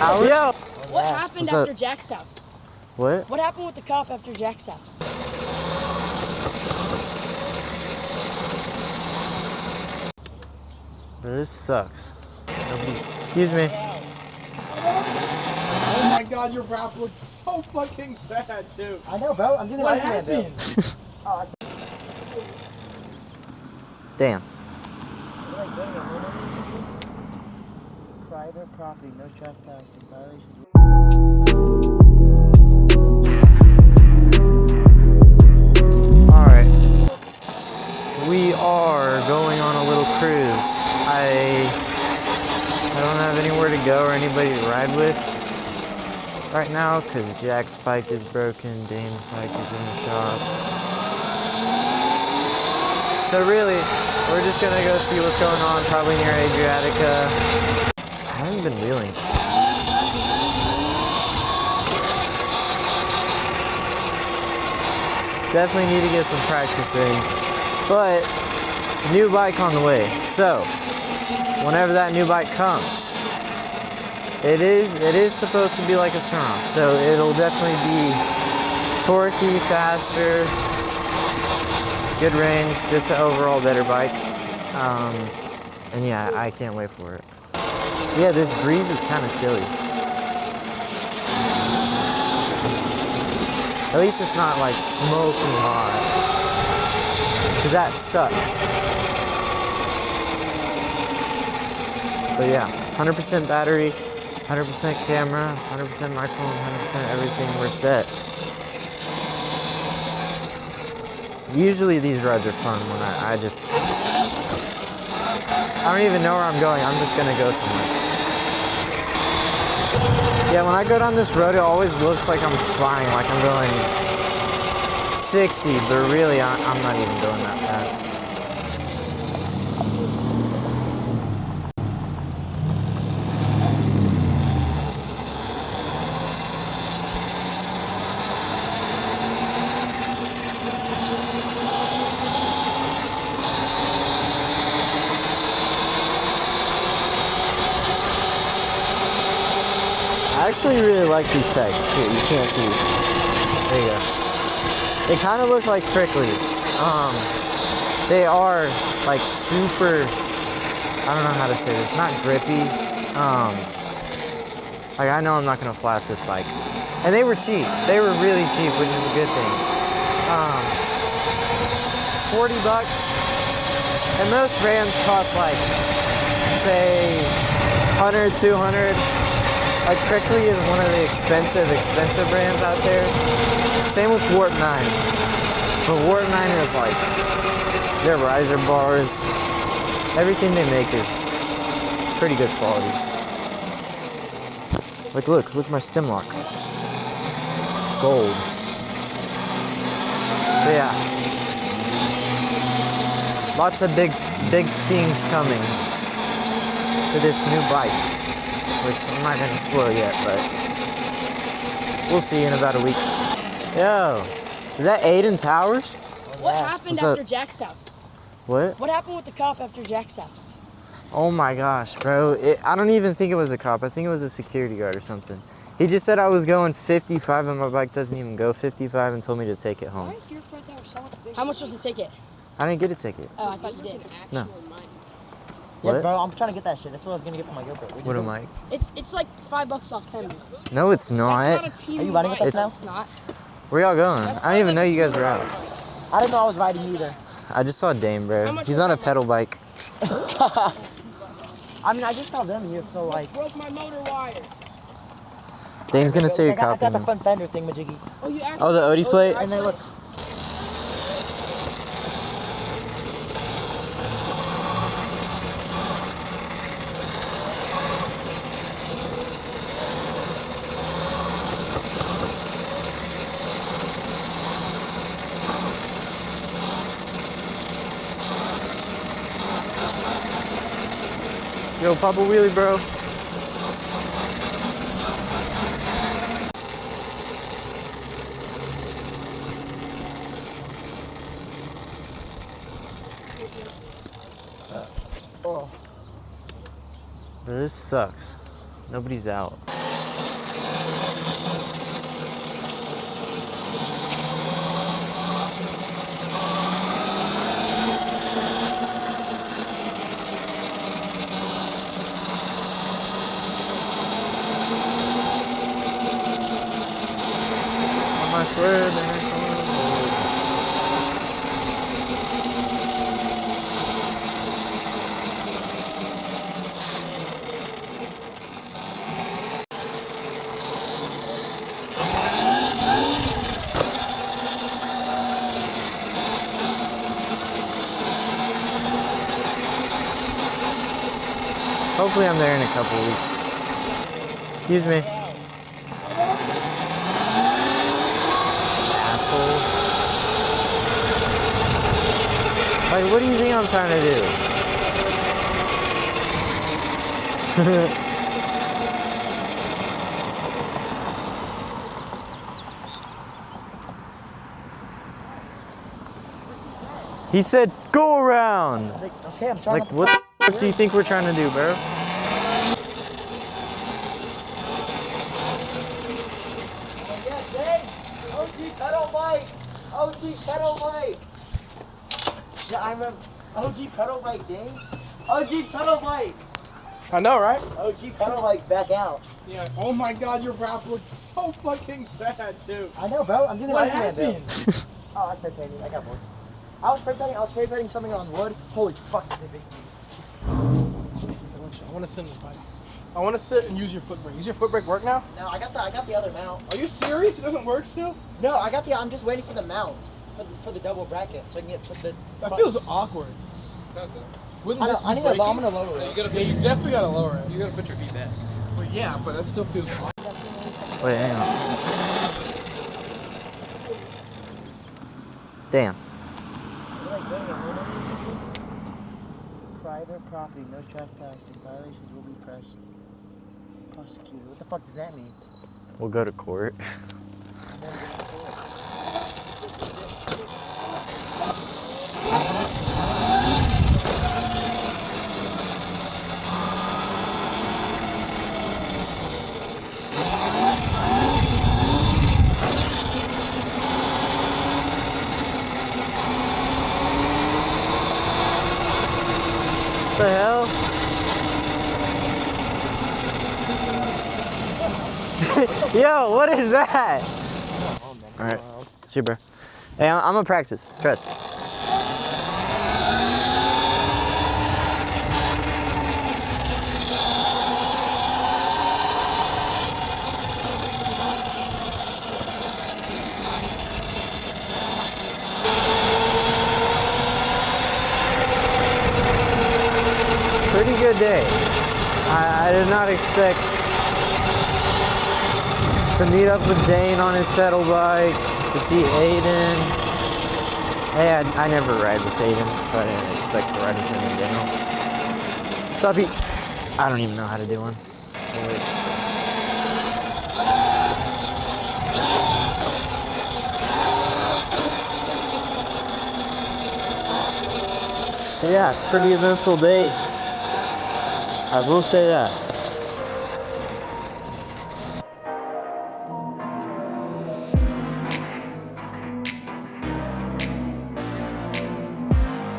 Hours? Yo! What happened after Jack's house? What? What happened with the cop after Jack's house? Bro, this sucks. Excuse me. Oh my god, your rap looks so fucking bad, too. I know, bro. I'm doing What it right happened? Oh, Damn. private property, no trespassing, violations. Alright. We are going on a little cruise. I don't have anywhere to go or anybody to ride with right now because Jack's bike is broken, Dane's bike is in the shop. So really, we're just gonna go see what's going on, probably near Adriatica. I haven't been wheeling. Definitely need to get some practice in, but new bike on the way. So whenever that new bike comes, it is supposed to be like a Surround, so it'll definitely be torquey, faster, good range, just an overall better bike. And yeah, I can't wait for it. Yeah, this breeze is kind of chilly. At least it's not like smoking hot, because that sucks. But yeah, 100% battery, 100% camera, 100% microphone, 100% everything, we're set. Usually these rides are fun when I don't even know where I'm going, I'm just gonna go somewhere. Yeah, when I go down this road, it always looks like I'm flying, like I'm going 60, but really I'm not even going that fast. I actually really like these pegs. Here, you can't see. There you go. They kind of look like pricklies. They are like super, I don't know how to say this, not grippy. Like I know I'm not gonna fly off this bike. And they were cheap. They were really cheap, which is a good thing. 40 bucks. And most brands cost like, say, 100, 200. Like Prickly is one of the expensive brands out there. Same with Warp 9. But Warp 9 is like, their riser bars, everything they make is pretty good quality. Like look my stem lock. Gold. But yeah. Lots of big things coming to this new bike, which I'm not gonna spoil yet, but we'll see in about a week. Yo, is that Aiden Towers? What happened after Jack's house? What? What happened with the cop after Jack's house? Oh my gosh, bro. I don't even think it was a cop. I think it was a security guard or something. He just said I was going 55 and my bike doesn't even go 55 and told me to take it home. How much was the ticket? I didn't get a ticket. Oh, I thought you did. No. Yes, bro, I'm trying to get that shit. That's what I was gonna get for my GoPro. What am I? It's like $5 off 10. No, it's not. That's not a team. Are you riding with us now? It's not. Where y'all going? I didn't even know you guys were out. I didn't know I was riding either. I just saw Dane, bro. He's on a pedal bike. I mean, I just saw them here, so like. Broke my motor wire. Dane's gonna say you're I got copying the him. front fender thing, Majiggy. Oh, you actually. Oh, the Odie plate? And then look. Yo, pop a wheelie, bro. Oh. Bro, this sucks. Nobody's out. I swear they're going to hopefully I'm there in a couple of weeks. Excuse me. Asshole. Like, what do you think I'm trying to do? He said, go around. Like, okay, I'm trying. Like, what the f do you think we're trying to do, bro? OG pedal bike! OG pedal bike! Yeah, I remember. OG pedal bike, Dane. OG pedal bike! I know, right? OG pedal bike's back out. Yeah. Oh my God, your wrap looks so fucking bad, too. I know, bro. I'm doing the What right thing, happened? Oh, I spray painting. I got bored. I was spray painting something on wood. Holy fuck, it's big. I want to sit in the bike. I want to sit and use your foot brake. Does your foot brake work now? No, I got the other mount. Are you serious? It doesn't work still? No, I'm just waiting for the mount for the double bracket so I can get put the. That feels awkward. Wouldn't this I need brake- to. I'm gonna lower it. Yeah, you definitely gotta lower it. You gotta put your feet back. But yeah, but that still feels awkward. Wait, hang on. Damn. Private property, no trespassing. Violations will be prosecuted. What the fuck does that mean? We'll go to court. What the hell? Yo, what is that? Alright, super. Hey, I'm gonna practice. Trust. Pretty good day. I did not expect to meet up with Dane on his pedal bike, to see Aiden. Hey, I never ride with Aiden, so I didn't expect to ride with him in general. Sup, I don't even know how to do one. Wait. So yeah, pretty eventful day. I will say that.